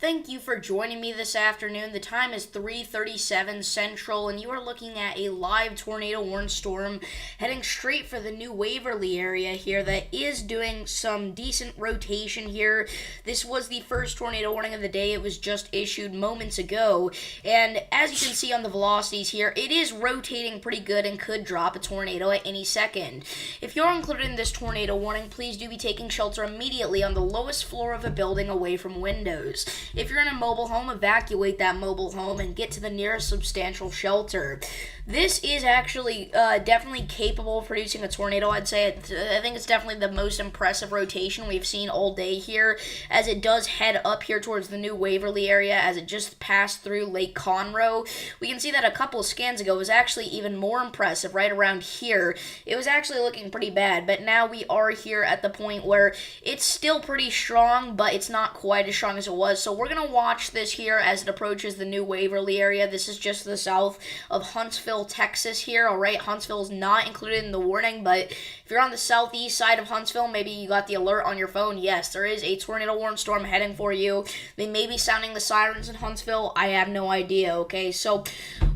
thank you for joining me this afternoon. The time is 3:37 Central, and you are looking at a live tornado warning storm heading straight for the New Waverly area here that is doing some decent rotation here. This was the first tornado warning of the day. It was just issued moments ago, and as you can see on the velocities here, it is rotating pretty good and could drop a tornado at any second. If you're included in this tornado warning, please do be taking shelter immediately on the lowest floor of a building away from windows. If you're in a mobile home, evacuate that mobile home and get to the nearest substantial shelter. This is actually definitely capable of producing a tornado. I'd say I think it's definitely the most impressive rotation we've seen all day here, as it does head up here towards the New Waverly area as it just passed through Lake Conroe. We can see that a couple scans ago was actually even more impressive right around here. It was actually looking pretty bad, but now we are here at the point where it's still pretty strong, but it's not quite as strong as it was. So we're going to watch this here as it approaches the New Waverly area. This is just to the south of Huntsville, Texas here. Alright, Huntsville is not included in the warning, but if you're on the southeast side of Huntsville, maybe you got the alert on your phone. Yes, there is a tornado warning storm heading for you. They may be sounding the sirens in Huntsville. I have no idea, okay? So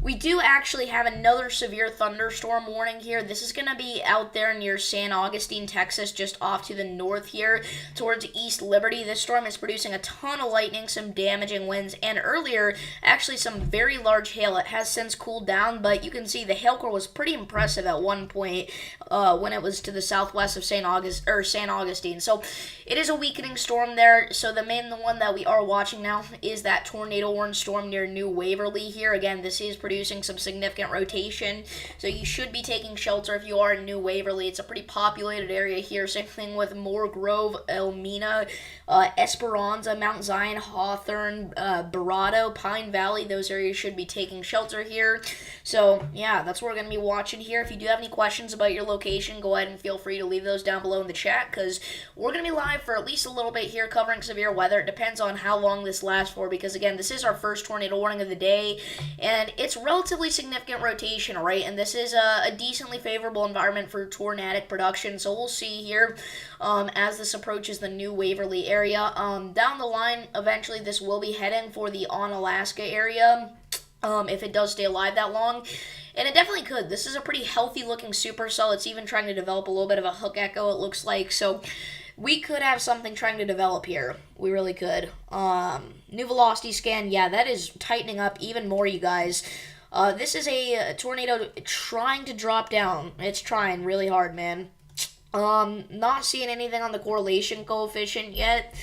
we do actually have another severe thunderstorm warning here. This is going to be out there near San Augustine, Texas, just off to the north here towards East Liberty. This storm is producing a ton of lightning, some damaging winds, and earlier, actually some very large hail. It has since cooled down, but you can see the hail core was pretty impressive at one point when it was to the southwest of San Augustine. So it is a weakening storm there. So the main one that we are watching now is that tornado warning storm near New Waverly here. Again, this is producing some significant rotation, so you should be taking shelter if you are in New Waverly. It's a pretty populated area here. Same thing with Moore Grove, Elmina, Esperanza, Mount Zion, Hawthorne, Barado, Pine Valley. Those areas should be taking shelter here. So yeah, that's what we're going to be watching here. If you do have any questions about your location, go ahead and feel free to leave those down below in the chat, because we're going to be live for at least a little bit here covering severe weather. It depends on how long this lasts for, because again, this is our first tornado warning of the day, and it's relatively significant rotation, right? And this is a decently favorable environment for tornadic production, so we'll see here as this approaches the New Waverly area. Down the line, eventually this will be heading for the Onalaska area, if it does stay alive that long. And it definitely could. This is a pretty healthy looking supercell. It's even trying to develop a little bit of a hook echo, it looks like. So we could have something trying to develop here. We really could. New velocity scan. Yeah, that is tightening up even more, you guys. This is a tornado trying to drop down. It's trying really hard, man. Not seeing anything on the correlation coefficient yet.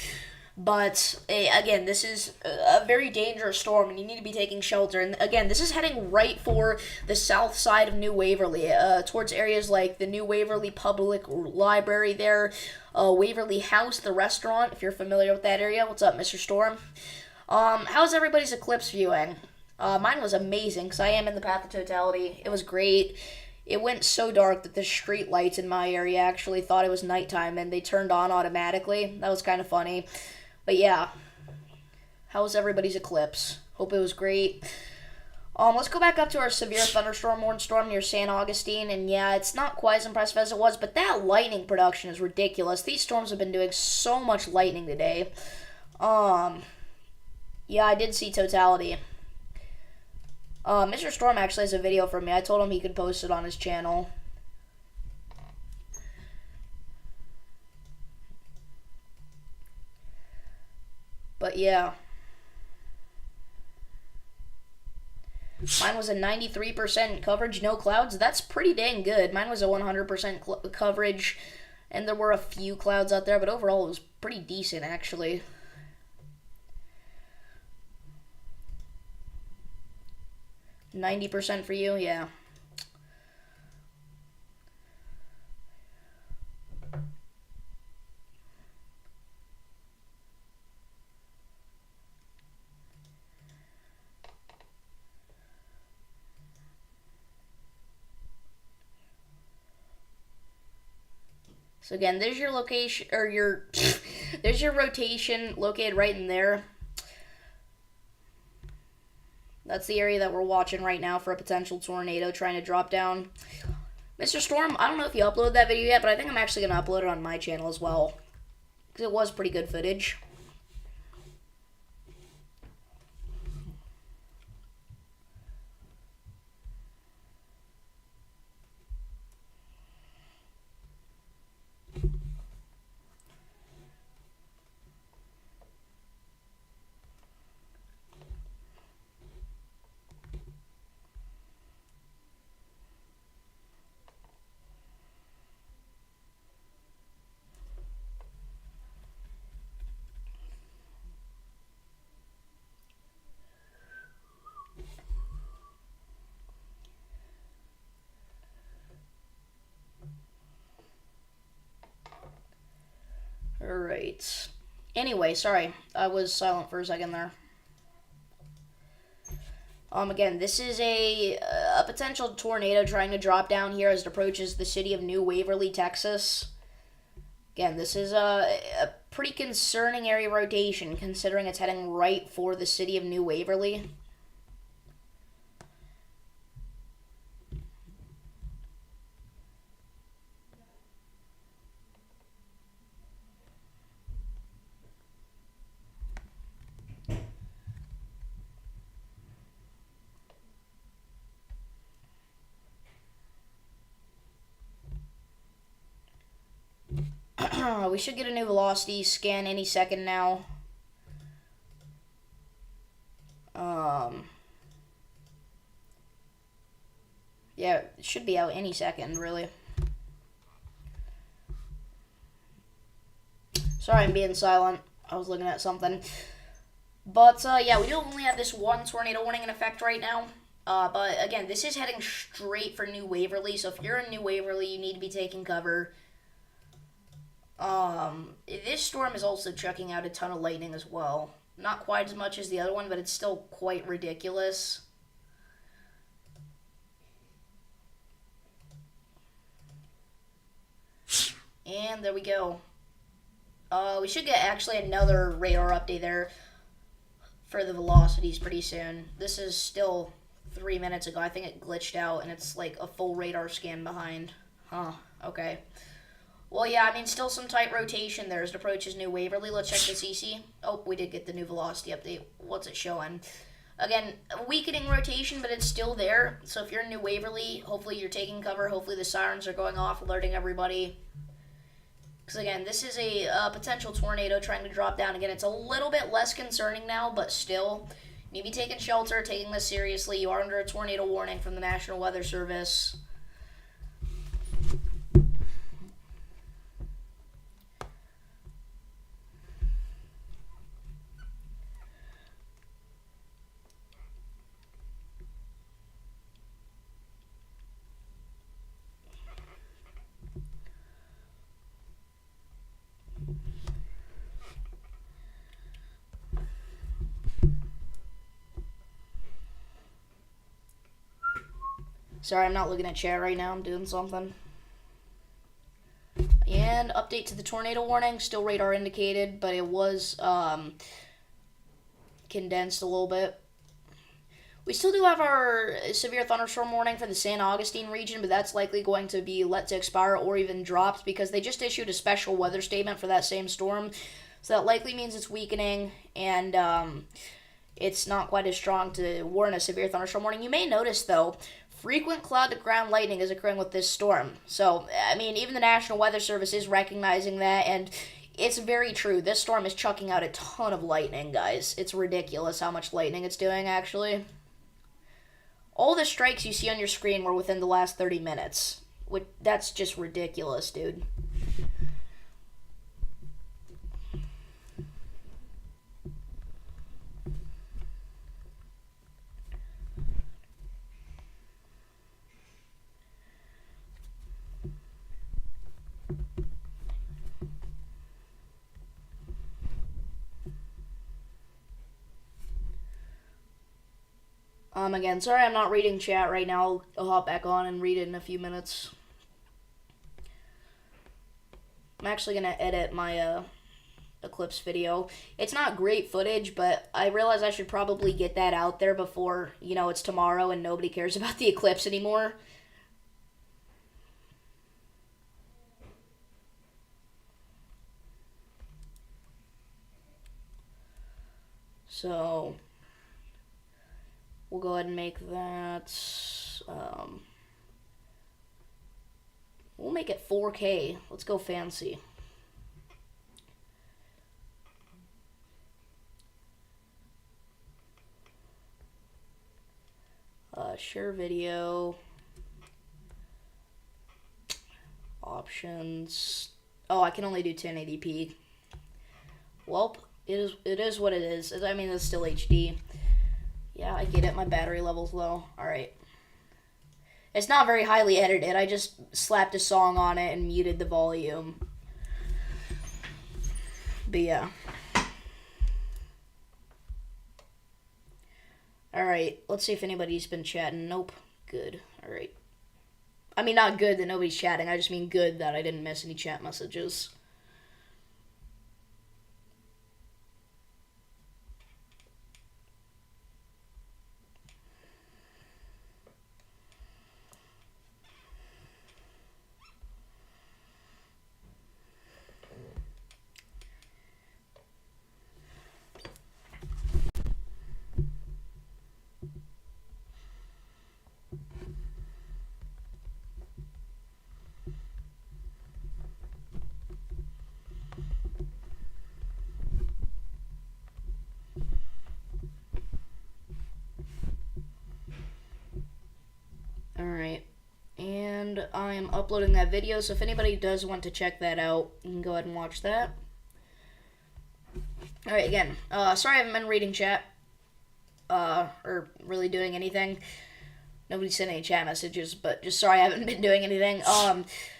But, again, this is a very dangerous storm, and you need to be taking shelter. And, again, this is heading right for the south side of New Waverly, towards areas like the New Waverly Public Library there, Waverly House, the restaurant, if you're familiar with that area. What's up, Mr. Storm? How's everybody's eclipse viewing? Mine was amazing, because I am in the path of totality. It was great. It went so dark that the street lights in my area actually thought it was nighttime, and they turned on automatically. That was kind of funny. But yeah, how was everybody's eclipse? Hope it was great. Let's go back up to our severe thunderstorm warning storm near San Augustine, and yeah, it's not quite as impressive as it was, but that lightning production is ridiculous. These storms have been doing so much lightning today. Yeah, I did see totality. Mr. Storm actually has a video for me. I told him he could post it on his channel. But yeah. Mine was a 93% coverage, no clouds. That's pretty dang good. Mine was a 100% coverage, and there were a few clouds out there, but overall it was pretty decent, actually. %90 for you, yeah. So again, there's your location, or your, there's your rotation located right in there. That's the area that we're watching right now for a potential tornado trying to drop down. Mr. Storm, I don't know if you uploaded that video yet, but I think I'm actually going to upload it on my channel as well, because it was pretty good footage. right. Anyway, sorry. I was silent for a second there. Again, this is a potential tornado trying to drop down here as it approaches the city of New Waverly, Texas. Again, this is a pretty concerning area rotation, considering it's heading right for the city of New Waverly. We should get a new velocity scan any second now. Yeah, it should be out any second, really. Sorry, I'm being silent. I was looking at something. But, yeah, we do only have this one tornado warning in effect right now. But, again, this is heading straight for New Waverly. So if you're in New Waverly, you need to be taking cover. This storm is also chucking out a ton of lightning as well. Not quite as much as the other one, but it's still quite ridiculous. And there we go. We should get actually another radar update there for the velocities pretty soon. This is still 3 minutes ago. I think it glitched out and it's like a full radar scan behind. Huh, okay. Well, yeah, I mean, still some tight rotation there as it approaches New Waverly. Let's check the CC. Oh, we did get the new velocity update. What's it showing? Again, a weakening rotation, but it's still there. So if you're in New Waverly, hopefully you're taking cover. Hopefully the sirens are going off, alerting everybody. Because, again, this is a potential tornado trying to drop down. Again, it's a little bit less concerning now, but still, you need to be taking shelter, taking this seriously. You are under a tornado warning from the National Weather Service. Sorry, I'm not looking at chat right now. I'm doing something. And update to the tornado warning. Still radar indicated, but it was condensed a little bit. We still do have our severe thunderstorm warning for the San Augustine region, but that's likely going to be let to expire or even dropped because they just issued a special weather statement for that same storm. So that likely means it's weakening and it's not quite as strong to warn a severe thunderstorm warning. You may notice, though, frequent cloud-to-ground lightning is occurring with this storm. So, I mean, even the National Weather Service is recognizing that, and it's very true. This storm is chucking out a ton of lightning, guys. It's ridiculous how much lightning it's doing, actually. All the strikes you see on your screen were within the last 30 minutes. That's just ridiculous, dude. Again, sorry I'm not reading chat right now. I'll hop back on and read it in a few minutes. I'm actually going to edit my Eclipse video. It's not great footage, but I realize I should probably get that out there before, you know, it's tomorrow and nobody cares about the eclipse anymore. So we'll go ahead and make that, we'll make it 4K. Let's go fancy. Share video. Options. Oh, I can only do 1080p. Welp, it is what it is. I mean, it's still HD. Yeah, I get it. My battery level's low. Alright. It's not very highly edited. I just slapped a song on it and muted the volume. But yeah. Alright, let's see if anybody's been chatting. Nope. Good. Alright. I mean, not good that nobody's chatting. I just mean good that I didn't miss any chat messages. Alright, and I am uploading that video, so if anybody does want to check that out, you can go ahead and watch that. Alright, again, sorry I haven't been reading chat, or really doing anything. Nobody sent any chat messages, but just sorry I haven't been doing anything.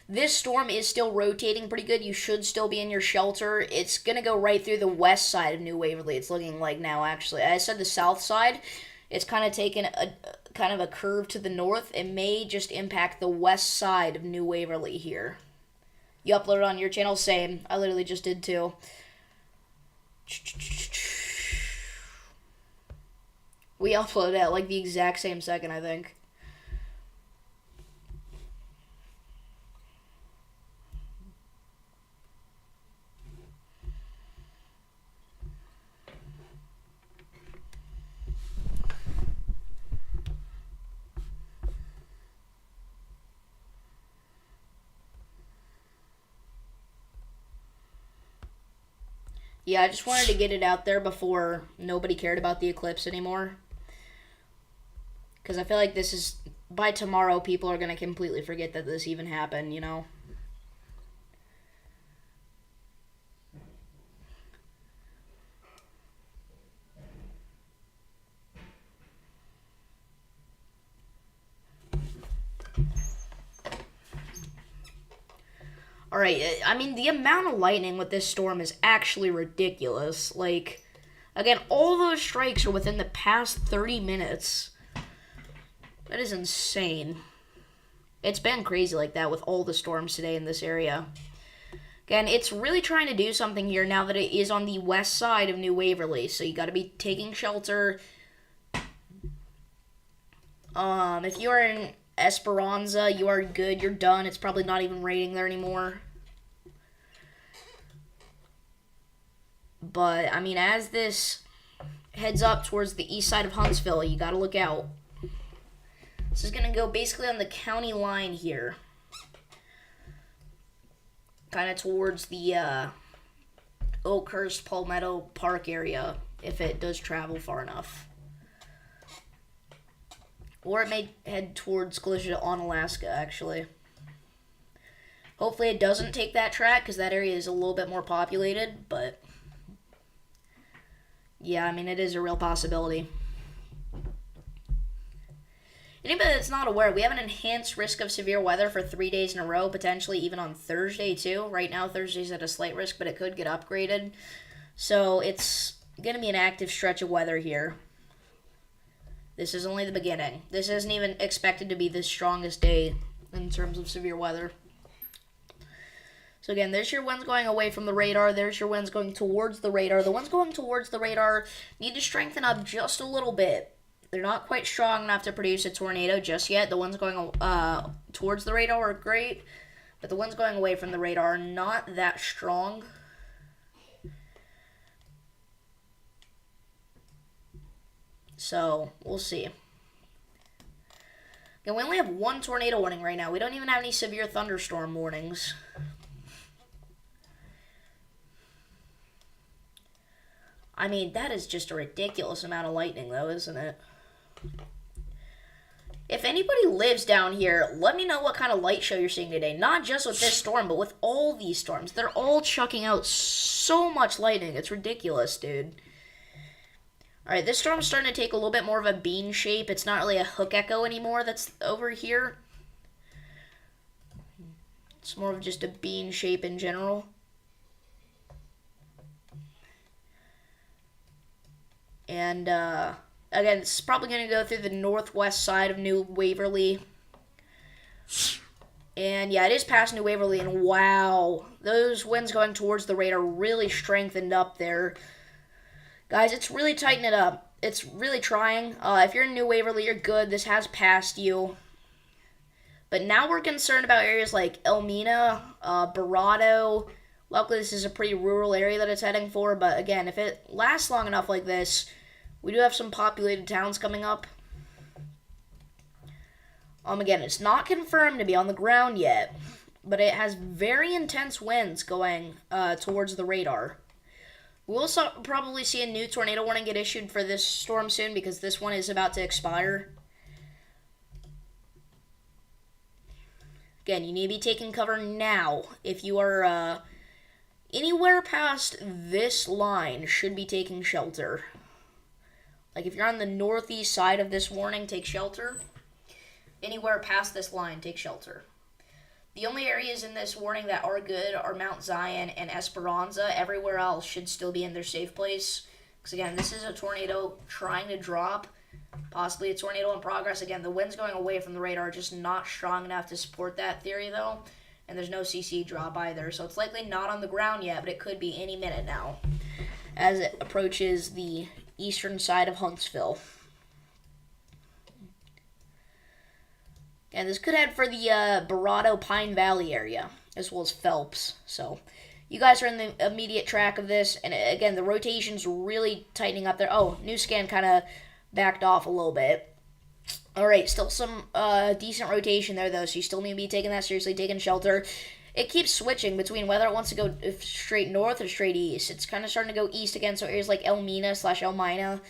This storm is still rotating pretty good. You should still be in your shelter. It's going to go right through the west side of New Waverly, it's looking like now, actually. I said the south side. It's kind of taken a curve to the north. It may just impact the west side of New Waverly here. You uploaded on your channel? Same. I literally just did too. We uploaded at like the exact same second, I think. Yeah, I just wanted to get it out there before nobody cared about the eclipse anymore. Because I feel like this is, by tomorrow, people are going to completely forget that this even happened, you know? Alright, I mean, the amount of lightning with this storm is actually ridiculous. Like, again, all those strikes are within the past 30 minutes. That is insane. It's been crazy like that with all the storms today in this area. Again, it's really trying to do something here now that it is on the west side of New Waverly. So you got to be taking shelter. If you are in Esperanza, you are good. You're done. It's probably not even raining there anymore. But, I mean, as this heads up towards the east side of Huntsville, you got to look out. This is going to go basically on the county line here. Kind of towards the Oakhurst Palmetto Park area, if it does travel far enough. Or it may head towards closer to Onalaska, actually. Hopefully it doesn't take that track, because that area is a little bit more populated, but yeah, I mean, it is a real possibility. Anybody that's not aware, we have an enhanced risk of severe weather for 3 days in a row, potentially even on Thursday, too. Right now, Thursday's at a slight risk, but it could get upgraded. So it's going to be an active stretch of weather here. This is only the beginning. This isn't even expected to be the strongest day in terms of severe weather. So again, there's your winds going away from the radar. There's your winds going towards the radar. The ones going towards the radar need to strengthen up just a little bit. They're not quite strong enough to produce a tornado just yet. The ones going towards the radar are great, but the ones going away from the radar are not that strong. So, we'll see. And we only have one tornado warning right now. We don't even have any severe thunderstorm warnings. I mean, that is just a ridiculous amount of lightning, though, isn't it? If anybody lives down here, let me know what kind of light show you're seeing today. Not just with this storm, but with all these storms. They're all chucking out so much lightning. It's ridiculous, dude. Alright, this storm's starting to take a little bit more of a bean shape. It's not really a hook echo anymore that's over here. It's more of just a bean shape in general. And again, it's probably going to go through the northwest side of New Waverly. And yeah, it is past New Waverly, and wow, those winds going towards the radar really strengthened up there. Guys, it's really tightening it up. It's really trying. If you're in New Waverly, you're good. This has passed you. But now we're concerned about areas like Elmina, Barado. Luckily, this is a pretty rural area that it's heading for. But again, if it lasts long enough like this, we do have some populated towns coming up. Again, it's not confirmed to be on the ground yet, but it has very intense winds going towards the radar. We'll probably see a new tornado warning get issued for this storm soon because this one is about to expire. Again, you need to be taking cover now. If you are anywhere past this line, should be taking shelter. Like if you're on the northeast side of this warning, take shelter. Anywhere past this line, take shelter. The only areas in this warning that are good are Mount Zion and Esperanza. Everywhere else should still be in their safe place. Because again, this is a tornado trying to drop. Possibly a tornado in progress. Again, the wind's going away from the radar, just not strong enough to support that theory though. And there's no CC drop either. So it's likely not on the ground yet, but it could be any minute now as it approaches the eastern side of Huntsville. And this could head for the Barado Pine Valley area, as well as Phelps. So, you guys are in the immediate track of this. And again, the rotation's really tightening up there. Oh, new scan kind of backed off a little bit. Alright, still some decent rotation there, though. So, you still need to be taking that seriously, taking shelter. It keeps switching between whether it wants to go straight north or straight east. It's kind of starting to go east again. So, areas like Elmina/Elmina.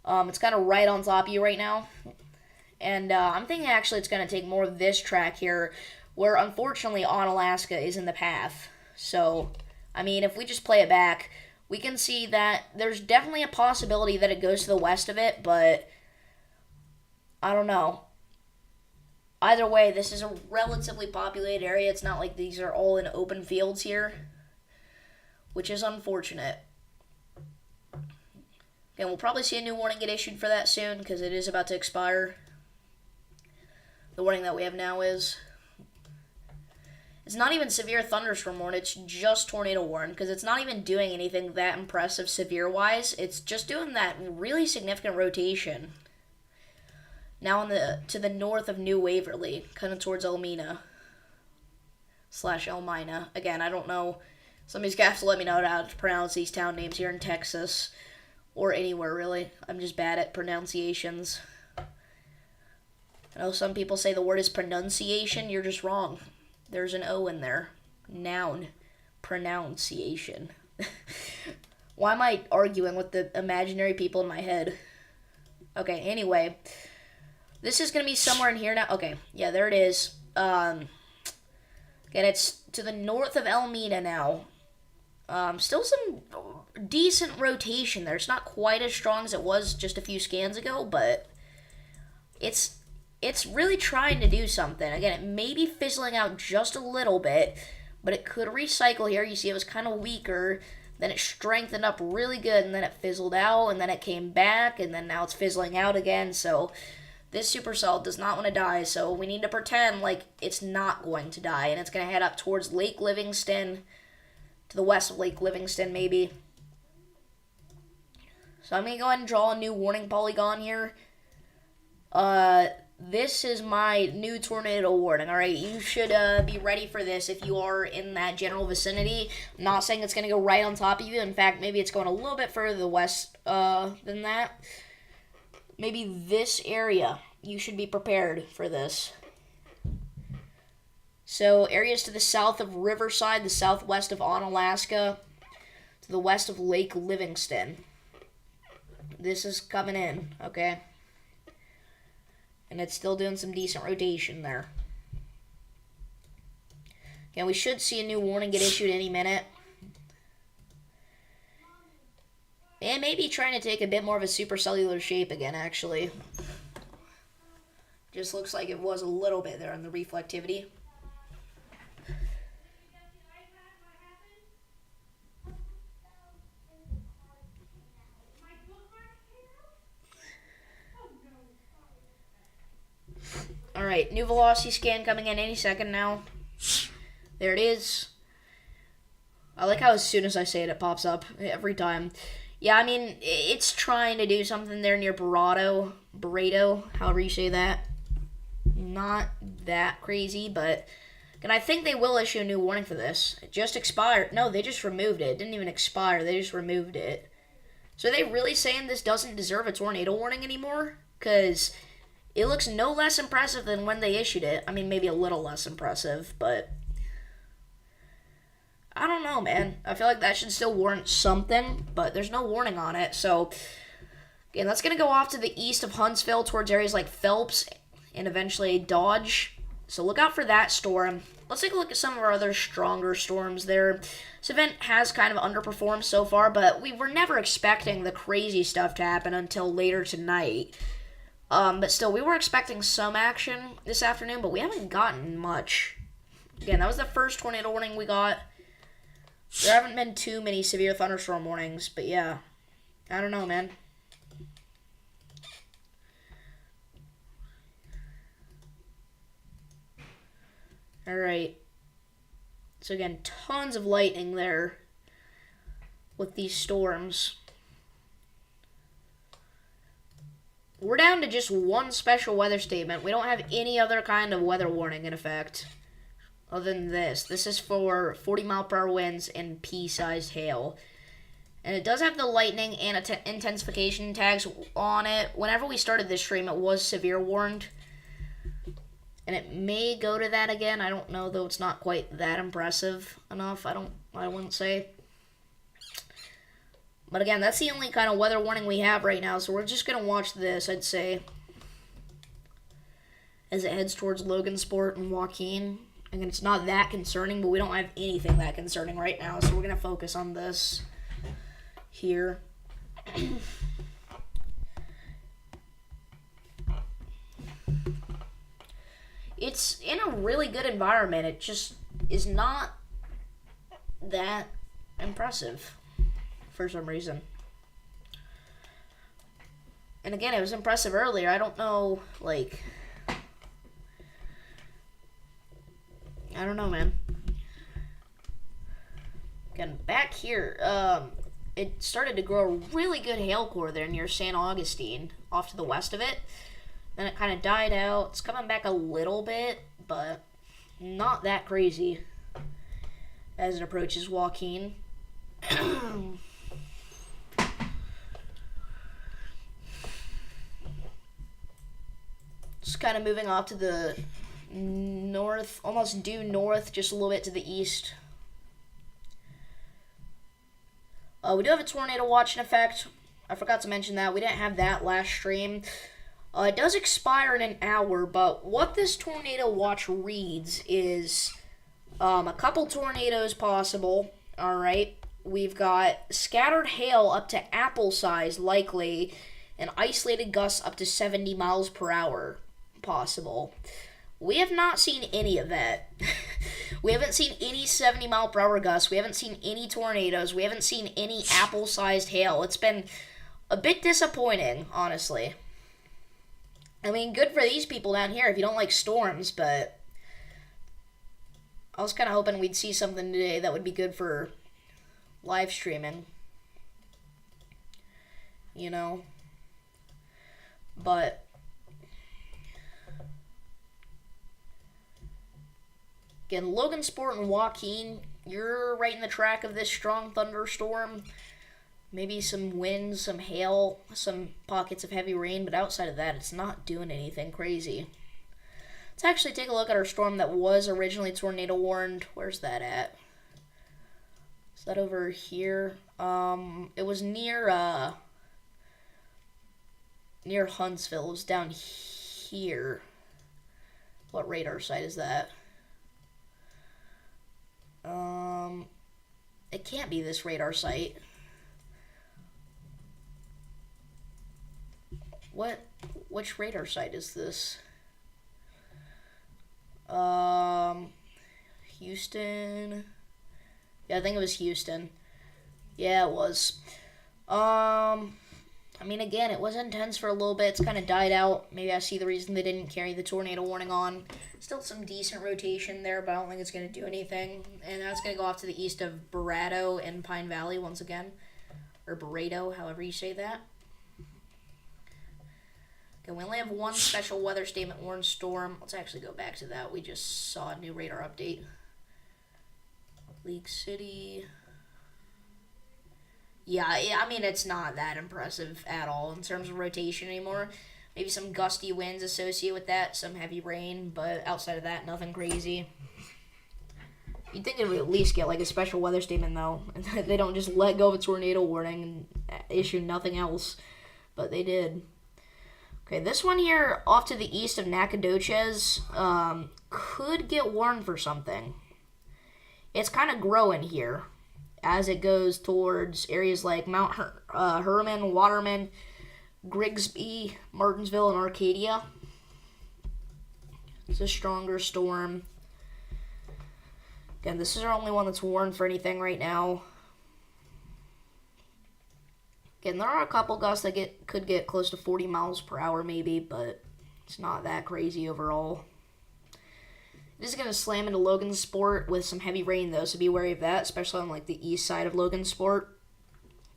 It's kind of right on top of you right now. And I'm thinking actually it's going to take more of this track here, where unfortunately Onalaska is in the path. So, I mean, if we just play it back, we can see that there's definitely a possibility that it goes to the west of it, but I don't know. Either way, this is a relatively populated area. It's not like these are all in open fields here, which is unfortunate. Again, we'll probably see a new warning get issued for that soon, because it is about to expire. The warning that we have now is, it's not even severe thunderstorm warning, it's just tornado warning, because it's not even doing anything that impressive severe-wise. It's just doing that really significant rotation. Now to the north of New Waverly, kind of towards Elmina/Elmina. Again, I don't know. Somebody's going to have to let me know how to pronounce these town names here in Texas, or anywhere really. I'm just bad at pronunciations. I know some people say the word is pronunciation. You're just wrong. There's an O in there. Noun. Pronunciation. Why am I arguing with the imaginary people in my head? Okay, anyway. This is going to be somewhere in here now. Okay, yeah, there it is. Again, it's to the north of Elmina now. Still some decent rotation there. It's not quite as strong as it was just a few scans ago, but it's really trying to do something. Again, it may be fizzling out just a little bit, but it could recycle here. You see it was kind of weaker, then it strengthened up really good, and then it fizzled out, and then it came back, and then now it's fizzling out again. So this supercell does not want to die, so we need to pretend like it's not going to die, and it's going to head up towards Lake Livingston, to the west of Lake Livingston maybe. So I'm going to go ahead and draw a new warning polygon here. This is my new tornado warning, alright? You should be ready for this if you are in that general vicinity. I'm not saying it's going to go right on top of you. In fact, maybe it's going a little bit further to the west than that. Maybe this area. You should be prepared for this. So, areas to the south of Riverside, the southwest of Onalaska, to the west of Lake Livingston. This is coming in, okay? And it's still doing some decent rotation there. Okay, we should see a new warning get issued any minute. And maybe trying to take a bit more of a supercellular shape again, actually. Just looks like it was a little bit there on the reflectivity. Alright, new velocity scan coming in any second now. There it is. I like how as soon as I say it, it pops up every time. Yeah, I mean, it's trying to do something there near Barreto, however you say that. Not that crazy, but... And I think they will issue a new warning for this. It just expired. No, they just removed it. It didn't even expire. They just removed it. So are they really saying this doesn't deserve a tornado warning anymore? Because it looks no less impressive than when they issued it. I mean, maybe a little less impressive, but... I don't know, man. I feel like that should still warrant something, but there's no warning on it. So, again, that's going to go off to the east of Huntsville towards areas like Phelps and eventually Dodge. So look out for that storm. Let's take a look at some of our other stronger storms there. This event has kind of underperformed so far, but we were never expecting the crazy stuff to happen until later tonight. But still, we were expecting some action this afternoon, but we haven't gotten much. Again, that was the first tornado warning we got. There haven't been too many severe thunderstorm warnings, but yeah. I don't know, man. Alright. So again, tons of lightning there with these storms. We're down to just one special weather statement. We don't have any other kind of weather warning in effect. Other than this. This is for 40-mile-per-hour winds and pea-sized hail. And it does have the lightning and intensification tags on it. Whenever we started this stream, it was severe warned. And it may go to that again. I don't know, though it's not quite that impressive enough. I wouldn't say. But again, that's the only kind of weather warning we have right now. So we're just going to watch this, I'd say. As it heads towards Logansport and Joaquin. Again, it's not that concerning, but we don't have anything that concerning right now, so we're going to focus on this here. It's in a really good environment. It just is not that impressive for some reason. And again, it was impressive earlier. I don't know, like... I don't know, man. Again, back here, it started to grow a really good hail core there near San Augustine, off to the west of it. Then it kind of died out. It's coming back a little bit, but not that crazy as it approaches Joaquin. Just kind of moving off to the north, almost due north, just a little bit to the east. We do have a tornado watch in effect. I forgot to mention that. We didn't have that last stream. It does expire in an hour, but what this tornado watch reads is a couple tornadoes possible. Alright. We've got scattered hail up to apple size likely, and isolated gusts up to 70 miles per hour possible. We have not seen any of that. We haven't seen any 70-mile-per-hour gusts. We haven't seen any tornadoes. We haven't seen any apple-sized hail. It's been a bit disappointing, honestly. I mean, good for these people down here if you don't like storms, but I was kind of hoping we'd see something today that would be good for live streaming. You know? But again, Logansport and Joaquin, you're right in the track of this strong thunderstorm. Maybe some wind, some hail, some pockets of heavy rain, but outside of that, it's not doing anything crazy. Let's actually take a look at our storm that was originally tornado warned. Where's that at? Is that over here? It was near Huntsville. It was down here. What radar site is that? It can't be this radar site. Which radar site is this? Houston. Yeah, I think it was Houston. Yeah, it was. I I mean, again, it was intense for a little bit. It's kind of died out. Maybe I see the reason they didn't carry the tornado warning on. Still some decent rotation there, but I don't think it's going to do anything. And that's going to go off to the east of Barado and Pine Valley once again. Or Barado, however you say that. Okay, we only have one special weather statement warned storm. Let's actually go back to that. We just saw a new radar update. League City. Yeah, I mean, it's not that impressive at all in terms of rotation anymore. Maybe some gusty winds associated with that, some heavy rain, but outside of that, nothing crazy. You'd think it would at least get like a special weather statement, though. They don't just let go of a tornado warning and issue nothing else, but they did. Okay, this one here off to the east of Nacogdoches could get warned for something. It's kind of growing here as it goes towards areas like Mount Herman, Waterman, Grigsby, Martinsville, and Arcadia. It's a stronger storm. Again, this is our only one that's warned for anything right now. Again, there are a couple gusts that could get close to 40 miles per hour maybe, but it's not that crazy overall. It is going to slam into Logansport with some heavy rain, though, so be wary of that, especially on like the east side of Logansport.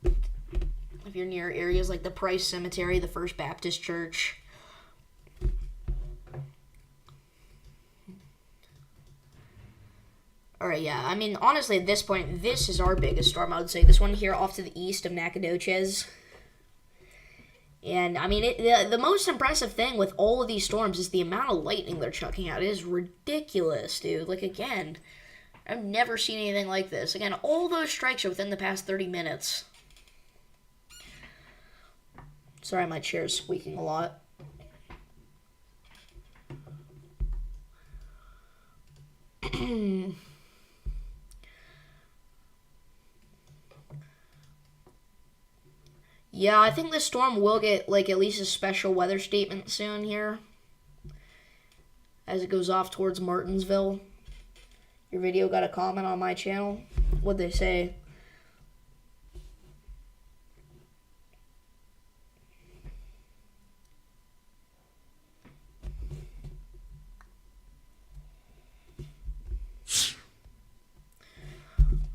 If you're near areas like the Price Cemetery, the First Baptist Church. Alright, yeah, I mean, honestly, at this point, this is our biggest storm, I would say. This one here off to the east of Nacogdoches. And, I mean, the most impressive thing with all of these storms is the amount of lightning they're chucking out. It is ridiculous, dude. Like, again, I've never seen anything like this. Again, all those strikes are within the past 30 minutes. Sorry, my chair's squeaking a lot. Yeah, I think this storm will get, like, at least a special weather statement soon here. As it goes off towards Martinsville. Your video got a comment on my channel. What'd they say?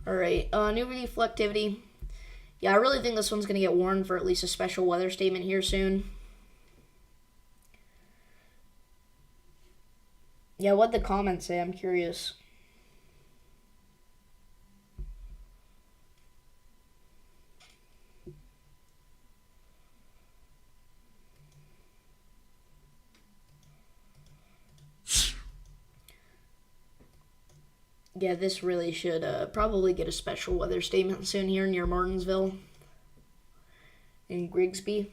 Alright, new reflectivity. Yeah, I really think this one's going to get warned for at least a special weather statement here soon. Yeah, what'd the comments say? I'm curious. Yeah, this really should probably get a special weather statement soon here near Martinsville and Grigsby.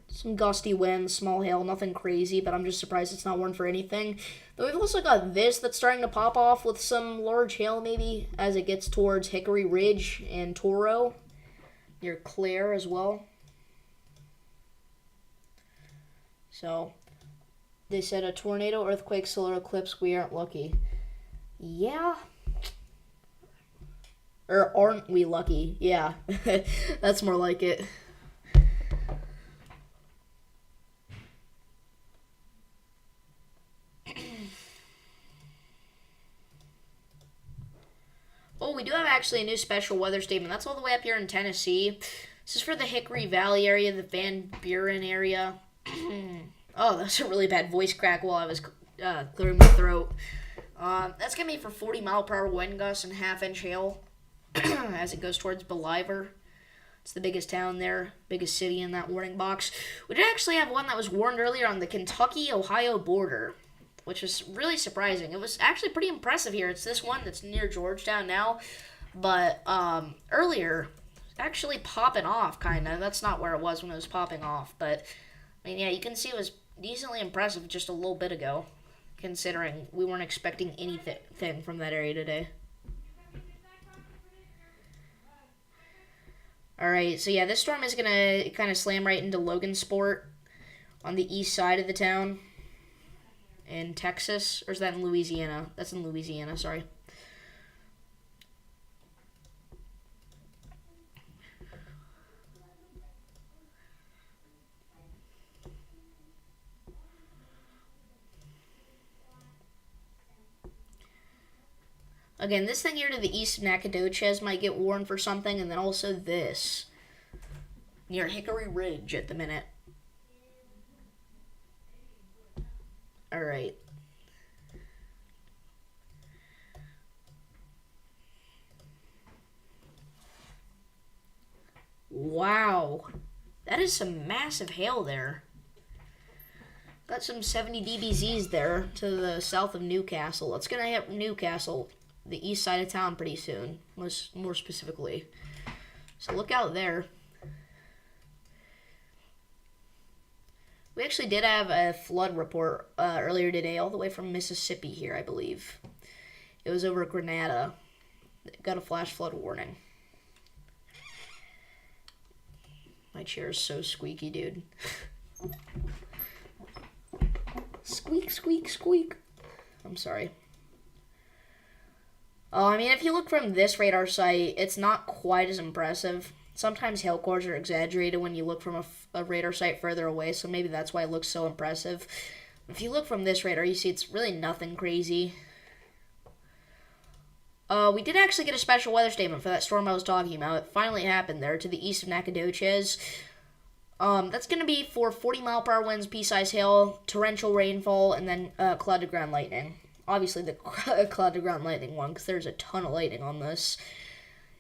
Some gusty winds, small hail, nothing crazy, but I'm just surprised it's not warned for anything. Though we've also got this that's starting to pop off with some large hail maybe as it gets towards Hickory Ridge and Toro near Clare as well. So they said a tornado, earthquake, solar eclipse, we aren't lucky. Yeah. Or aren't we lucky? Yeah. That's more like it. Oh, we do have actually a new special weather statement. That's all the way up here in Tennessee. This is for the Hickory Valley area, the Van Buren area. Oh, that's a really bad voice crack while I was clearing my throat. That's going to be for 40 mile per hour wind gusts and half-inch hail as it goes towards Believer. It's the biggest town there, biggest city in that warning box. We did actually have one that was warned earlier on the Kentucky-Ohio border, which is really surprising. It was actually pretty impressive here. It's this one that's near Georgetown now, but earlier, actually popping off, kind of. That's not where it was when it was popping off, but I mean, yeah, you can see it was decently impressive just a little bit ago, considering we weren't expecting anything from that area today. Alright, so yeah, this storm is going to kind of slam right into Logansport on the east side of the town in Texas, or is that in Louisiana? That's in Louisiana, sorry. Again, this thing here to the east of Nacogdoches might get warned for something, and then also this near Hickory Ridge at the minute. Alright. Wow. That is some massive hail there. Got some 70 dBZs there to the south of Newcastle. It's going to hit Newcastle, the east side of town, pretty soon, more specifically. So look out there. We actually did have a flood report earlier today, all the way from Mississippi here, I believe. It was over Grenada. Got a flash flood warning. My chair is so squeaky, dude. Squeak, squeak, squeak. I'm sorry. Oh, I mean, if you look from this radar site, it's not quite as impressive. Sometimes hail cores are exaggerated when you look from a radar site further away, so maybe that's why it looks so impressive. If you look from this radar, you see it's really nothing crazy. We did actually get a special weather statement for that storm I was talking about. It finally happened there to the east of Nacogdoches. That's going to be for 40-mile-per-hour winds, pea-sized hail, torrential rainfall, and then cloud-to-ground lightning. Obviously, the cloud-to-ground lightning one, because there's a ton of lightning on this.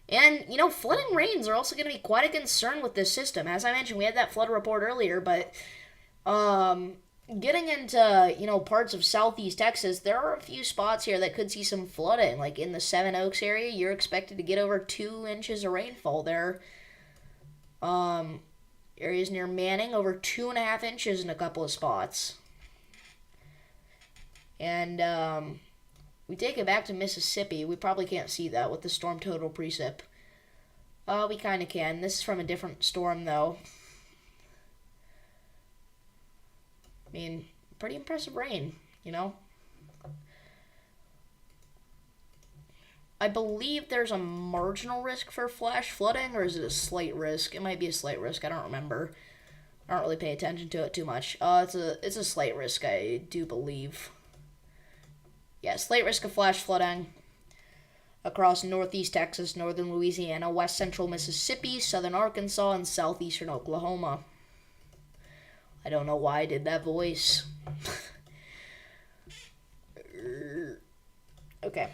And, you know, flooding rains are also going to be quite a concern with this system. As I mentioned, we had that flood report earlier, but getting into, you know, parts of southeast Texas, there are a few spots here that could see some flooding. Like in the Seven Oaks area, you're expected to get over 2 inches of rainfall there. Areas near Manning, over 2.5 inches in a couple of spots. And we take it back to Mississippi. We probably can't see that with the storm total precip. We kind of can. This is from a different storm, though. I mean, pretty impressive rain, you know? I believe there's a marginal risk for flash flooding, or is it a slight risk? It might be a slight risk. I don't remember. I don't really pay attention to it too much. It's a slight risk, I do believe. Yeah, slight risk of flash flooding across northeast Texas, northern Louisiana, west central Mississippi, southern Arkansas, and southeastern Oklahoma. I don't know why I did that voice. Okay.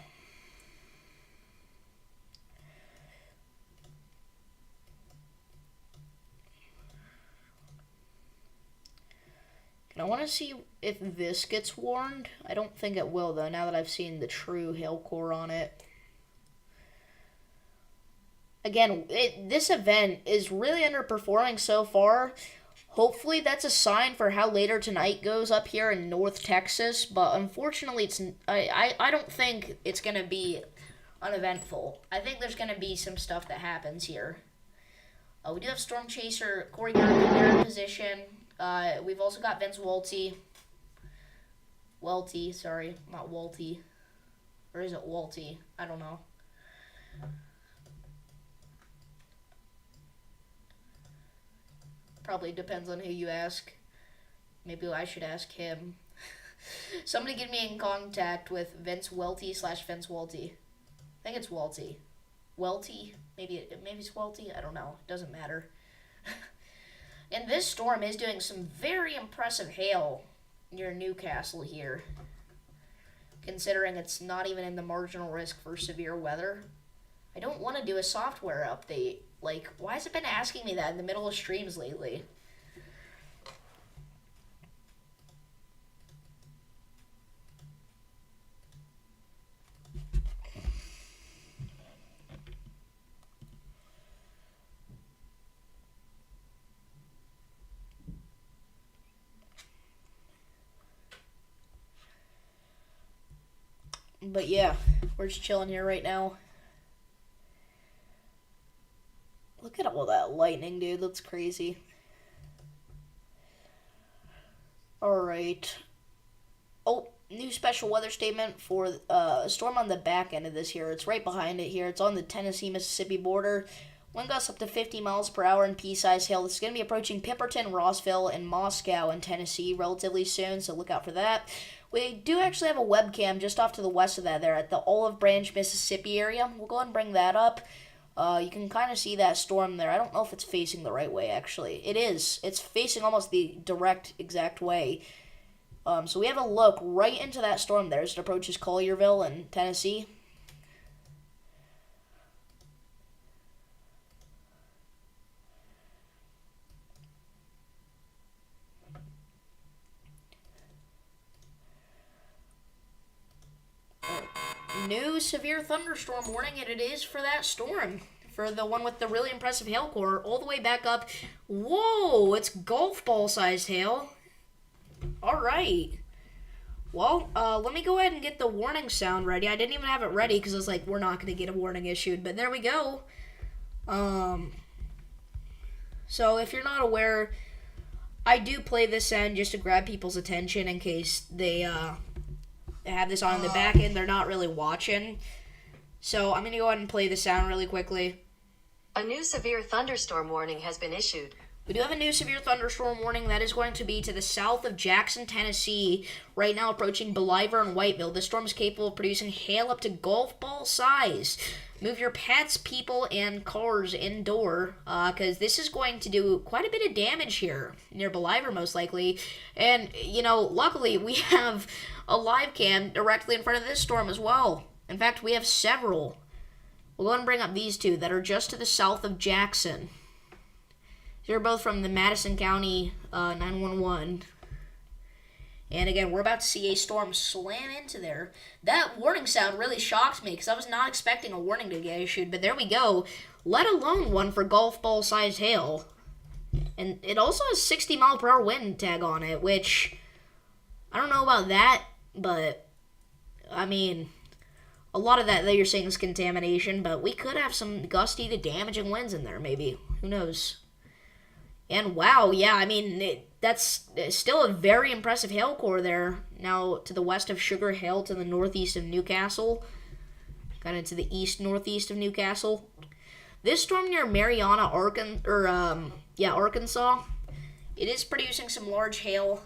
And I want to see if this gets warned. I don't think it will, though, now that I've seen the true hail core on it. Again, this event is really underperforming so far. Hopefully that's a sign for how later tonight goes up here in North Texas, but unfortunately I don't think it's going to be uneventful. I think there's going to be some stuff that happens here. We do have Storm Chaser Corey Garland there in position. We've also got Vince Welty, sorry, not Walty. Or is it Walty? I don't know. Probably depends on who you ask. Maybe I should ask him. Somebody get me in contact with Vince Welty / Vince Walty. I think it's Walty. Welty? Maybe it's Welty? I don't know. It doesn't matter. And this storm is doing some very impressive hail near Newcastle here. Considering it's not even in the marginal risk for severe weather. I don't want to do a software update. Like, why has it been asking me that in the middle of streams lately? But yeah, we're just chilling here right now. Look at all that lightning, dude. That's crazy. Alright. Oh, new special weather statement for a storm on the back end of this here. It's right behind it here. It's on the Tennessee-Mississippi border. Wind gusts up to 50 miles per hour in pea-sized hail. This is going to be approaching Pipperton, Rossville, and Moscow in Tennessee relatively soon, so look out for that. We do actually have a webcam just off to the west of that there at the Olive Branch, Mississippi area. We'll go ahead and bring that up. You can kind of see that storm there. I don't know if it's facing the right way, actually. It is. It's facing almost the direct, exact way. So we have a look right into that storm there as it approaches Collierville in Tennessee. New severe thunderstorm warning, and it is for that storm. For the one with the really impressive hail core, all the way back up. Whoa, it's golf ball sized hail. Alright. Well, let me go ahead and get the warning sound ready. I didn't even have it ready because I was like, we're not going to get a warning issued. But there we go. So if you're not aware, I do play this end just to grab people's attention in case they have this on in the back end. They're not really watching. So I'm going to go ahead and play the sound really quickly. A new severe thunderstorm warning has been issued. We do have a new severe thunderstorm warning that is going to be to the south of Jackson, Tennessee, right now approaching Believer and Whiteville. This storm is capable of producing hail up to golf ball size. Move your pets, people, and cars indoor, because this is going to do quite a bit of damage here near Believer, most likely. And, you know, luckily we have a live cam directly in front of this storm as well. In fact, we have several. We'll go ahead and bring up these two that are just to the south of Jackson. They're both from the Madison County 911. And again, we're about to see a storm slam into there. That warning sound really shocked me because I was not expecting a warning to get issued. But there we go. Let alone one for golf ball sized hail. And it also has 60 mile per hour wind tag on it, which I don't know about that, but I mean, a lot of that you're saying is contamination, but we could have some gusty to damaging winds in there, maybe. Who knows? And wow, yeah, I mean, that's still a very impressive hail core there. Now to the west of Sugar Hill, to the northeast of Newcastle, kind of to the east-northeast of Newcastle. This storm near Mariana, Arkansas, it is producing some large hail,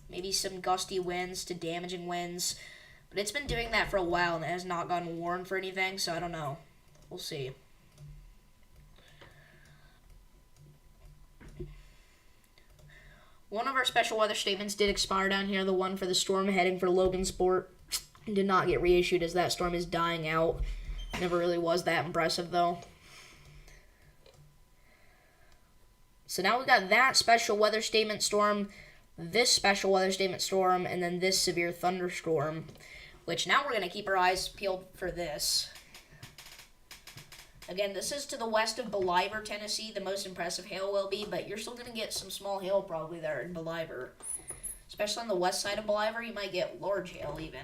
maybe some gusty winds to damaging winds. But it's been doing that for a while and it has not gotten warned for anything, so I don't know. We'll see. One of our special weather statements did expire down here. The one for the storm heading for Logansport did not get reissued as that storm is dying out. Never really was that impressive, though. So now we got that special weather statement storm, this special weather statement storm, and then this severe thunderstorm, which now we're going to keep our eyes peeled for this. Again, this is to the west of Believer, Tennessee. The most impressive hail will be, but you're still going to get some small hail probably there in Believer. Especially on the west side of Believer, you might get large hail even.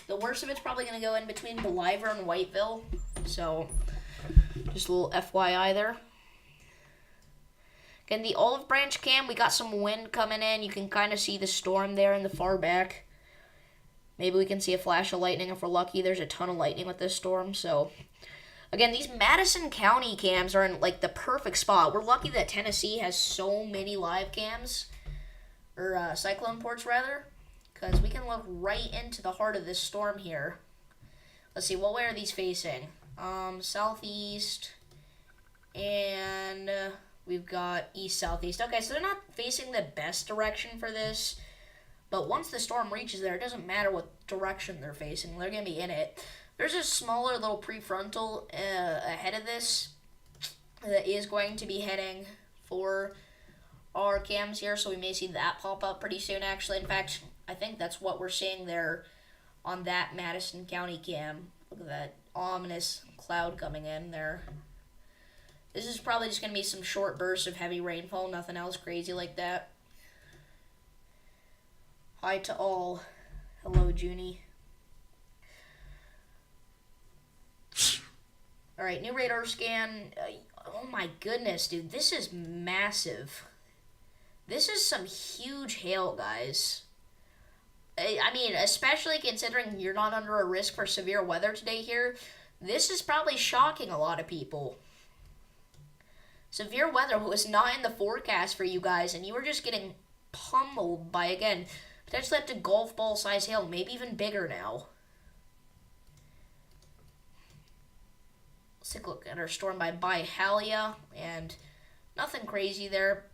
The worst of it's probably going to go in between Believer and Whiteville. So, just a little FYI there. Again, the Olive Branch cam, we got some wind coming in. You can kind of see the storm there in the far back. Maybe we can see a flash of lightning if we're lucky. There's a ton of lightning with this storm, so... Again, these Madison County cams are in, like, the perfect spot. We're lucky that Tennessee has so many live cams, or cyclone ports, rather, because we can look right into the heart of this storm here. Let's see, what way are these facing? Southeast, and we've got east-southeast. Okay, so they're not facing the best direction for this, but once the storm reaches there, it doesn't matter what direction they're facing. They're going to be in it. There's a smaller little prefrontal ahead of this that is going to be heading for our cams here, so we may see that pop up pretty soon, actually. In fact, I think that's what we're seeing there on that Madison County cam. Look at that ominous cloud coming in there. This is probably just going to be some short bursts of heavy rainfall, nothing else crazy like that. Hi to all. Hello, Junie. Alright, new radar scan. Oh my goodness, dude. This is massive. This is some huge hail, guys. I mean, especially considering you're not under a risk for severe weather today here, this is probably shocking a lot of people. Severe weather was not in the forecast for you guys, and you were just getting pummeled by, again, Potentially up to golf ball size hail, maybe even bigger now. Let's take a look at our storm by Byhalia, and nothing crazy there.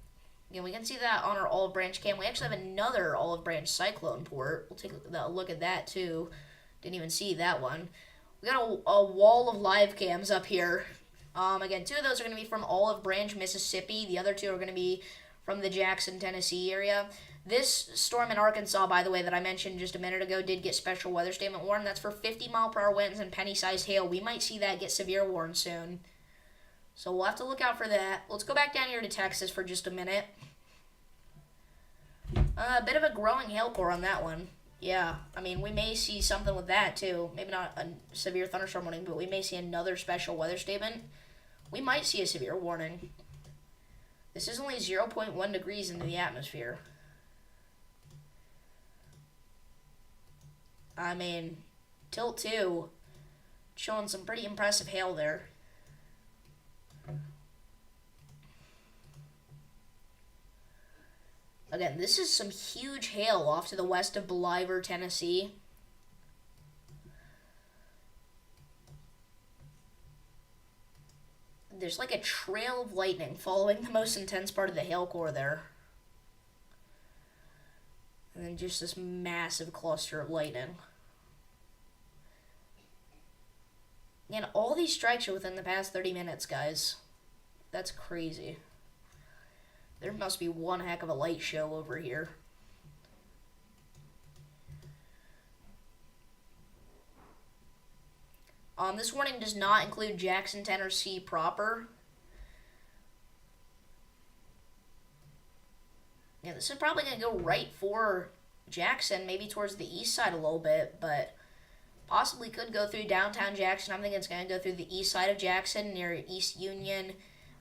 Again, we can see that on our olive branch cam. We actually have another olive branch cyclone port. We'll take a look at that too. Didn't even see that one. We got a wall of live cams up here. Again, 2 of those are going to be from Olive Branch, Mississippi. The other 2 are going to be from the Jackson, Tennessee area. This storm in Arkansas, by the way, that I mentioned just a minute ago, did get special weather statement warning. That's for 50-mile-per-hour winds and penny-sized hail. We might see that get severe warning soon. So we'll have to look out for that. Let's go back down here to Texas for just a minute. A bit of a growing hail core on that one. Yeah, I mean, we may see something with that, too. Maybe not a severe thunderstorm warning, but we may see another special weather statement. We might see a severe warning. This is only 0.1 degrees into the atmosphere. I mean, Tilt 2, showing some pretty impressive hail there. Again, this is some huge hail off to the west of Believer, Tennessee. There's like a trail of lightning following the most intense part of the hail core there. And then just this massive cluster of lightning. And all these strikes are within the past 30 minutes, guys. That's crazy. There must be one heck of a light show over here. This warning does not include Jackson, Tennessee proper. Yeah, this is probably going to go right for Jackson, maybe towards the east side a little bit, but possibly could go through downtown Jackson. I'm thinking it's going to go through the east side of Jackson, near East Union,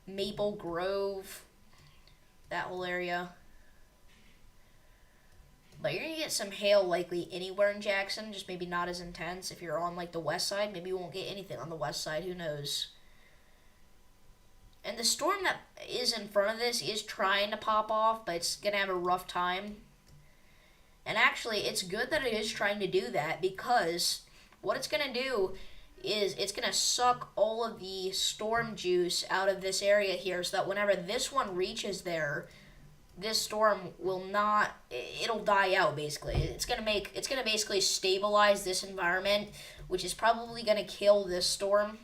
Maple Grove, that whole area. But you're going to get some hail likely anywhere in Jackson, just maybe not as intense. If you're on, like, the west side, maybe you won't get anything on the west side. Who knows? And the storm that is in front of this is trying to pop off, but it's going to have a rough time. And actually, it's good that it is trying to do that, because what it's going to do is it's going to suck all of the storm juice out of this area here, so that whenever this one reaches there, this storm will not, it'll die out, basically. It's going to basically stabilize this environment, which is probably going to kill this storm.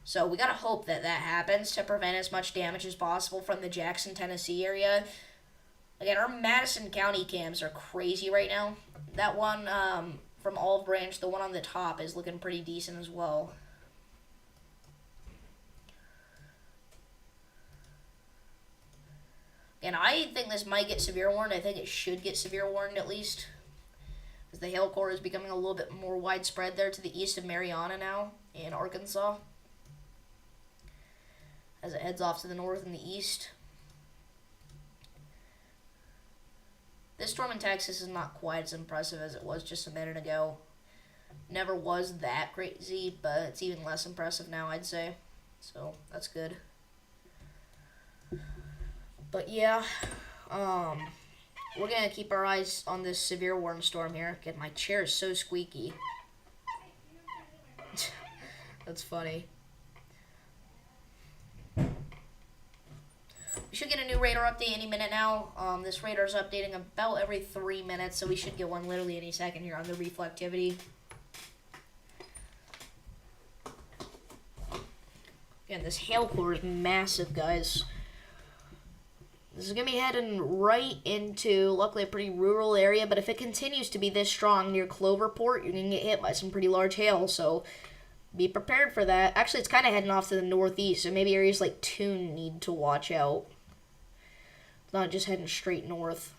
So we got to hope that that happens to prevent as much damage as possible from the Jackson, Tennessee area. Again, our Madison County cams are crazy right now. That one from Olive Branch, the one on the top, is looking pretty decent as well. And I think this might get severe warned. I think it should get severe warned at least, because the hail core is becoming a little bit more widespread there to the east of Mariana now in Arkansas, as it heads off to the north and the east. This storm in Texas is not quite as impressive as it was just a minute ago. Never was that crazy, but it's even less impressive now, I'd say. So that's good. But yeah, we're going to keep our eyes on this severe warm storm here. Again, my chair is so squeaky. That's funny. We should get a new radar update any minute now. This radar is updating about every 3 minutes, so we should get one literally any second here on the reflectivity. Again, this hail core is massive, guys. This is going to be heading right into, luckily, a pretty rural area, but if it continues to be this strong near Cloverport, you're going to get hit by some pretty large hail, so be prepared for that. Actually, it's kind of heading off to the northeast, so maybe areas like Toon need to watch out. It's not just heading straight north.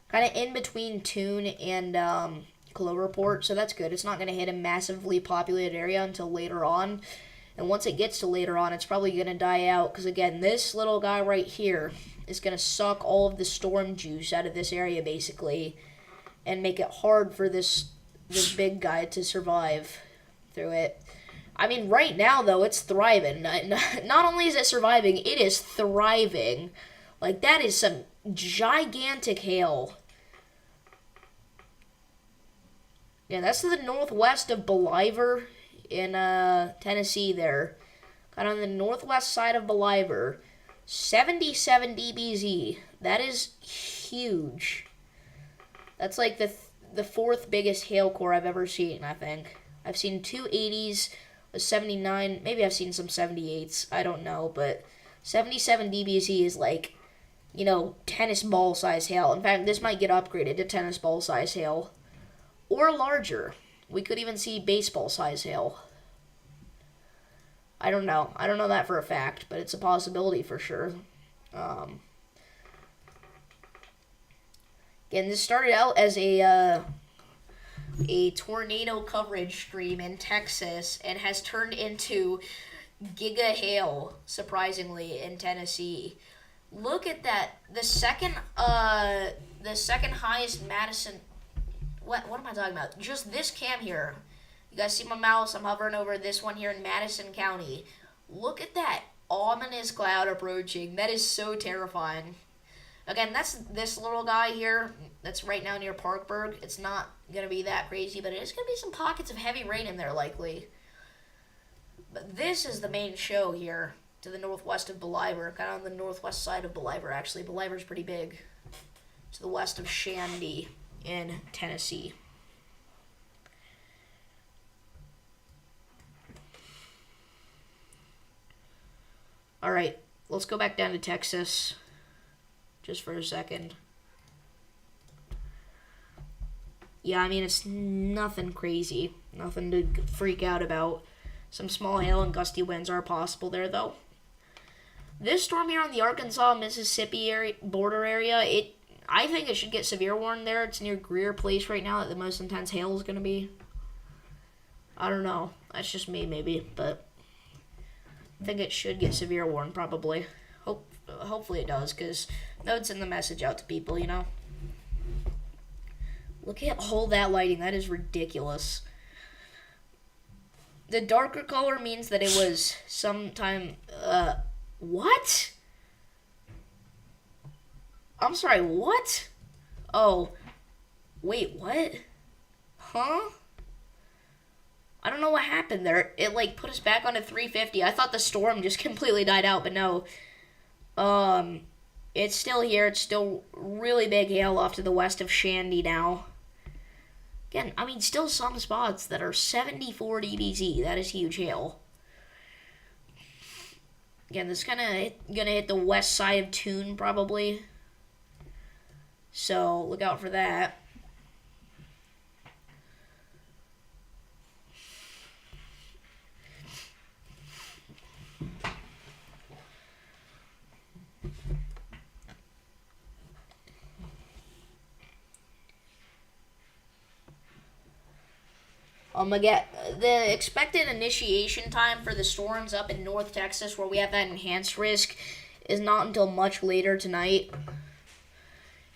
Kind of in between Toon and Cloverport, so that's good. It's not going to hit a massively populated area until later on. And once it gets to later on, it's probably going to die out. Because, again, this little guy right here is going to suck all of the storm juice out of this area, basically. And make it hard for this big guy to survive through it. I mean, right now, though, it's thriving. Not only is it surviving, it is thriving. Like, that is some gigantic hail. Yeah, that's to the northwest of Believer in Tennessee there. Kind of on the northwest side of Believer. 77 dBz. That is huge. That's like the fourth biggest hail core I've ever seen, I think. I've seen two 80s, a 79, maybe I've seen some 78s, I don't know, but 77 dBz is like, you know, tennis ball size hail. In fact, this might get upgraded to tennis ball size hail. Or larger. We could even see baseball size hail. I don't know. I don't know that for a fact, but it's a possibility for sure. Again, this started out as a tornado coverage stream in Texas and has turned into giga hail, surprisingly, in Tennessee. Look at that. The second highest Madison. What am I talking about? Just this cam here. You guys see my mouse? I'm hovering over this one here in Madison County. Look at that ominous cloud approaching. That is so terrifying. Again, that's this little guy here that's right now near Parkburg. It's not going to be that crazy, but it is going to be some pockets of heavy rain in there likely. But this is the main show here to the northwest of Believer. Kind of on the northwest side of Believer, actually. Believer's pretty big. To the west of Shandy in Tennessee. All right, let's go back down to Texas just for a second. Yeah, I mean, it's nothing crazy, nothing to freak out about. Some small hail and gusty winds are possible there, though. This storm here on the Arkansas-Mississippi border area, I think it should get severe warning there. It's near Greer Place right now that the most intense hail is going to be. I don't know. That's just me, maybe, but I think it should get severe warning, probably. Hopefully it does, because that would send the message out to people, you know? Look at all that lighting. That is ridiculous. The darker color means that it was sometime... what? I'm sorry, what? Oh. Wait, what? Huh? I don't know what happened there. It, like, put us back onto 350. I thought the storm just completely died out, but no. It's still here. It's still really big hail off to the west of Shandy now. Again, I mean, still some spots that are 74 dBz. That is huge hail. Again, this is gonna hit the west side of Toon, probably. So, look out for that. Again, the expected initiation time for the storms up in North Texas, where we have that enhanced risk, is not until much later tonight.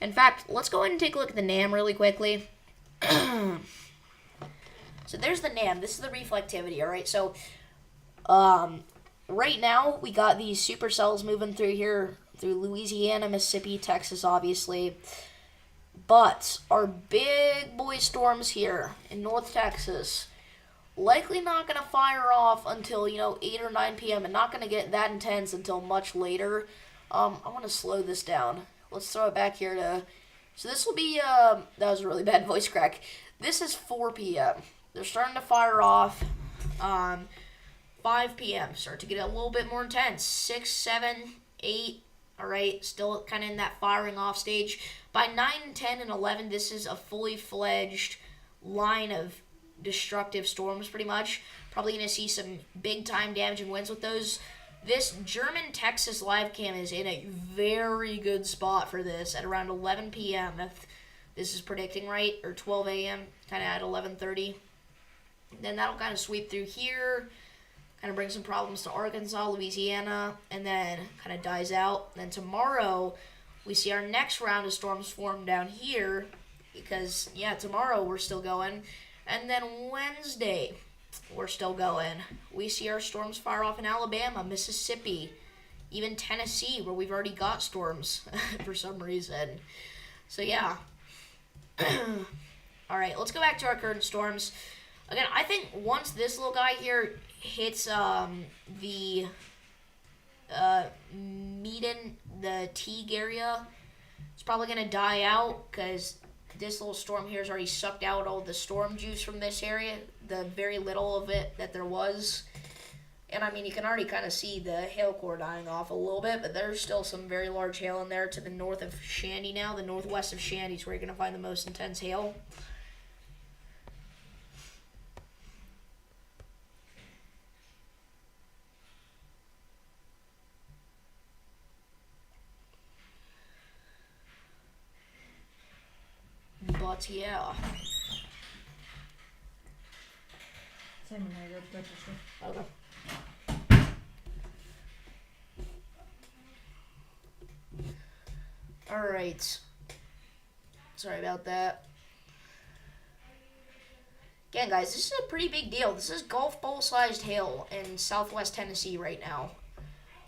In fact, let's go ahead and take a look at the NAM really quickly. So there's the NAM. This is the reflectivity, all right? So right now, we got these supercells moving through here, through Louisiana, Mississippi, Texas, obviously. But our big boy storms here in North Texas, likely not going to fire off until, 8 or 9 p.m. and not going to get that intense until much later. I want to slow this down. Let's throw it back here to... So this will be... that was a really bad voice crack. This is 4 p.m. They're starting to fire off. 5 p.m. Start to get a little bit more intense. 6, 7, 8... Alright, still kind of in that firing off stage. By 9, 10, and 11, this is a fully fledged line of destructive storms, pretty much. Probably going to see some big-time damaging winds with those. This German Texas live cam is in a very good spot for this at around 11 p.m. If this is predicting right, or 12 a.m., kind of at 11:30. Then that'll kind of sweep through here. Kind of brings some problems to Arkansas, Louisiana, and then kind of dies out. Then tomorrow, we see our next round of storms form down here because, yeah, tomorrow we're still going. And then Wednesday, we're still going. We see our storms fire off in Alabama, Mississippi, even Tennessee, where we've already got storms for some reason. So yeah. All right, let's go back to our current storms. Again, I think once this little guy here hits the the Teague area, it's probably going to die out because this little storm here has already sucked out all the storm juice from this area, the very little of it that there was. And I mean, you can already kind of see the hail core dying off a little bit, but there's still some very large hail in there to the north of Shandy now. The northwest of Shandy is where you're going to find the most intense hail. But yeah. Same when I go to the grocery store. Okay. Alright. Sorry about that. Again, guys, this is a pretty big deal. This is golf ball-sized hail in southwest Tennessee right now.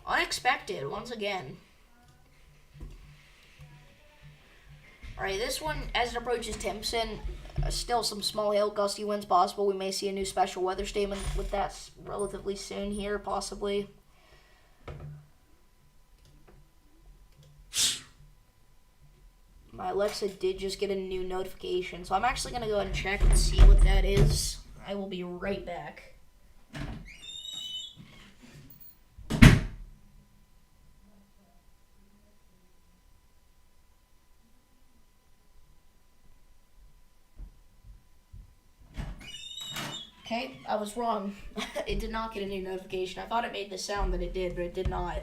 Unexpected, once again. Alright, this one, as it approaches Timpson, still some small hail, gusty winds possible. We may see a new special weather statement with that relatively soon here, possibly. My Alexa did just get a new notification, so I'm actually going to go ahead and check and see what that is. I will be right back. Okay, I was wrong. It did not get a new notification. I thought it made the sound that it did, but it did not.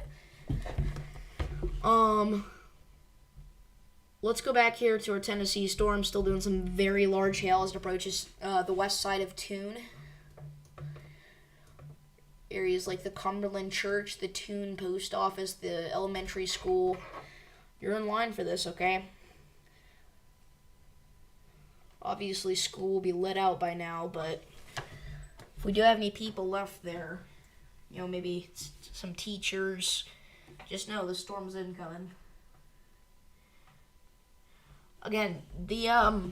Let's go back here to our Tennessee storm. Still doing some very large hail as it approaches the west side of Toone. Areas like the Cumberland Church, the Toone Post Office, the elementary school. You're in line for this, okay? Obviously, school will be let out by now, but if we do have any people left there, you know, maybe some teachers, just know the storm's incoming. Again, let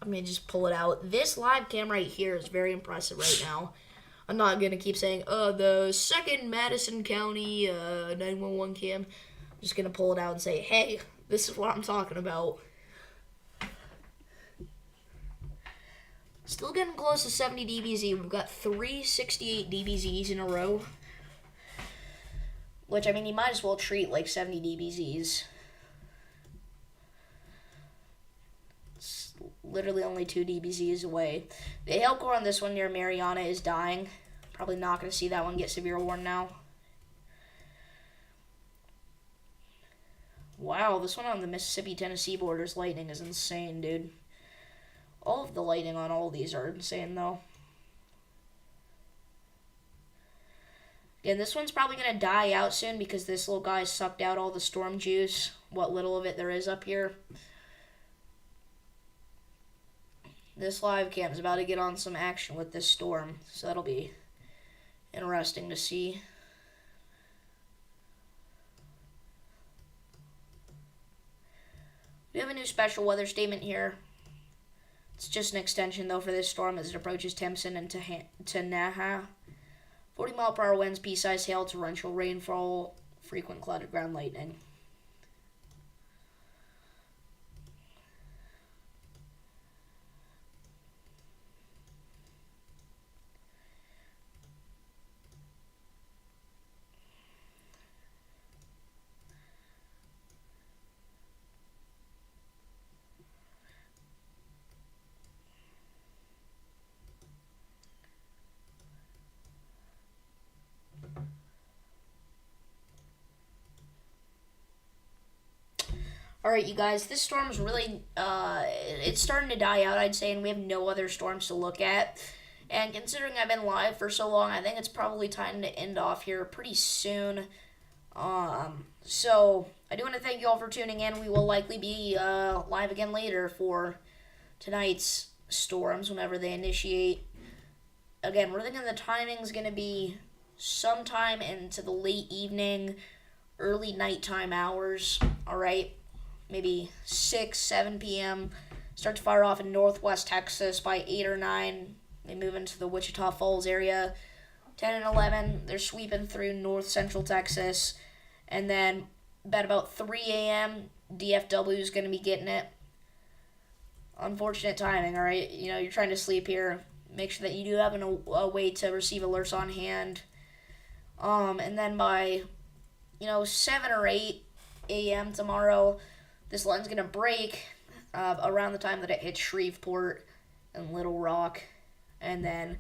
me just pull it out. This live cam right here is very impressive right now. I'm not going to keep saying, the 2nd Madison County 911 cam. I'm just going to pull it out and say, hey, this is what I'm talking about. Still getting close to 70 dBz. We've got 368 dBzs in a row. Which, I mean, you might as well treat like 70 dBzs. It's literally only 2 dBzs away. The hail core on this one near Mariana is dying. Probably not going to see that one get severe warn now. Wow, this one on the Mississippi-Tennessee border's lightning is insane, dude. All of the lighting on all of these are insane, though. Again, this one's probably going to die out soon because this little guy sucked out all the storm juice, what little of it there is up here. This live cam is about to get on some action with this storm, so that'll be interesting to see. We have a new special weather statement here. It's just an extension, though, for this storm as it approaches Timpson and to Naha. 40-mile-per-hour winds, pea-sized hail, torrential rainfall, frequent clouded ground lightning. Alright, you guys, this storm's really, it's starting to die out, I'd say, and we have no other storms to look at. And considering I've been live for so long, I think it's probably time to end off here pretty soon. So, I do want to thank you all for tuning in. We will likely be live again later for tonight's storms whenever they initiate. Again, we're thinking the timing's going to be sometime into the late evening, early nighttime hours, all right? Maybe 6, 7 p.m. Start to fire off in northwest Texas by 8 or 9. They move into the Wichita Falls area. 10 and 11, they're sweeping through north central Texas. And then about 3 a.m., DFW is going to be getting it. Unfortunate timing, all right? You're trying to sleep here. Make sure that you do have a way to receive alerts on hand. And then by, 7 or 8 a.m. tomorrow, this line's going to break around the time that it hits Shreveport and Little Rock. And then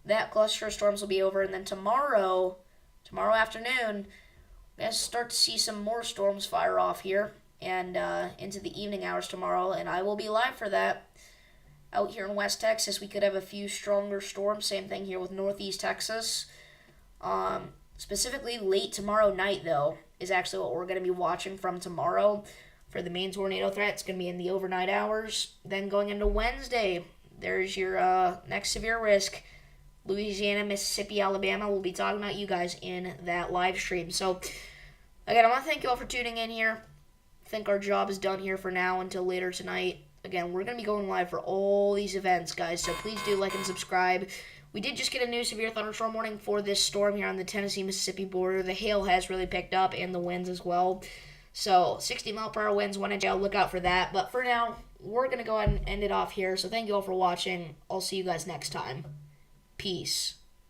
that cluster of storms will be over. And then tomorrow afternoon, we're going to start to see some more storms fire off here and into the evening hours tomorrow. And I will be live for that. Out here in West Texas, we could have a few stronger storms. Same thing here with Northeast Texas. Specifically late tomorrow night, though, is actually what we're going to be watching from tomorrow. For the main tornado threat, it's going to be in the overnight hours. Then going into Wednesday, there's your next severe risk. Louisiana, Mississippi, Alabama. We'll be talking about you guys in that live stream. So, again, I want to thank you all for tuning in here. I think our job is done here for now until later tonight. Again, we're going to be going live for all these events, guys. So please do like and subscribe. We did just get a new severe thunderstorm warning for this storm here on the Tennessee-Mississippi border. The hail has really picked up and the winds as well. So 60-mile-per-hour winds, 1 inch. I'll look out for that. But for now, we're going to go ahead and end it off here. So thank you all for watching. I'll see you guys next time. Peace.